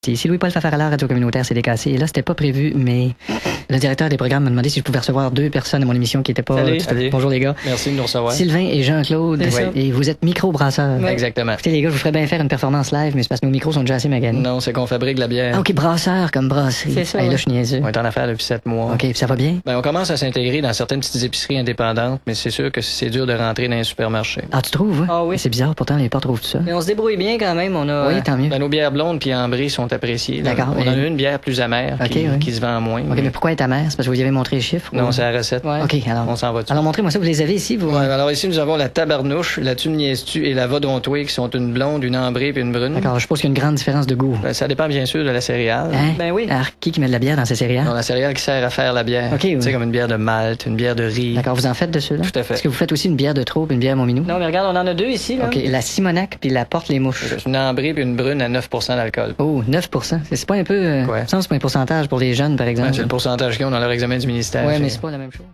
C'est ici Louis-Paul Fafarala, Radio Communautaire CDKC. Et là, c'était pas prévu, mais le directeur des programmes m'a demandé si je pouvais recevoir 2 personnes à mon émission qui étaient pas... Salut. Bonjour les gars. Merci de nous recevoir. Sylvain et Jean-Claude. Et vous êtes micro-brasseurs. Oui. Exactement. Écoutez les gars, je vous ferais bien faire une performance live, mais c'est parce que nos micros sont déjà assez maganés. Non, c'est qu'on fabrique de la bière. Ah, OK, brasseur comme brasserie. C'est ça, Hey, là, ouais. je suis niaiseux. On est en affaires depuis 7 mois. OK, puis ça va bien? Ben, on commence à s'intégrer dans certaines petites épiceries indépendantes, mais c'est sûr que c'est dur de rentrer dans un supermarché. Ah, tu trouves, hein? Ah oui. C'est bizarre, pourtant, les portes trouvent tout ça. Mais on se débrouille bien quand même. On a. Oui, tant mieux. Ben, nos bières blondes puis ambrées sont appréciées. là. D'accord, On en a mais- une bière plus amère Ok, oui. qui se vend moins. OK, mais pourquoi est ta mère? C'est parce que vous y avez montré les chiffres? Non, ou- c'est la recette. Ouais. OK, alors... On s'en va dessus. Alors, montrez-moi ça, vous les avez ici, vous? Ouais, alors ici, nous avons la tabarnouche, la tu me niaises-tu et la vadontois qui sont une blonde, une ambrée puis une brune. D'accord, je suppose qu'il y a une grande différence de goût. Ben, ça dépend bien sûr de la céréale. Hein? Ben oui. Alors, qui met de la bière dans ses céréales? Non, la céréale qui sert à faire la bière. Ok, oui. Tu sais, comme une bière de malt, une bière de riz. D'accord, vous en faites de ceux-là? Tout à fait. Est-ce que vous faites aussi une bière de trop et une bière Montminou? Non, mais regarde, on en a 2 ici, là. OK, la Simonac puis la Porte-les-Mouches. Une ambrée puis une brune à 9% d'alcool. Oh, 9 C'est pas un peu... Ouais. Ça, c'est pas un pourcentage pour les jeunes, par exemple. Ouais, c'est le pourcentage qu'ils ont dans leur examen du ministère. Ouais, c'est- mais c'est pas la même chose.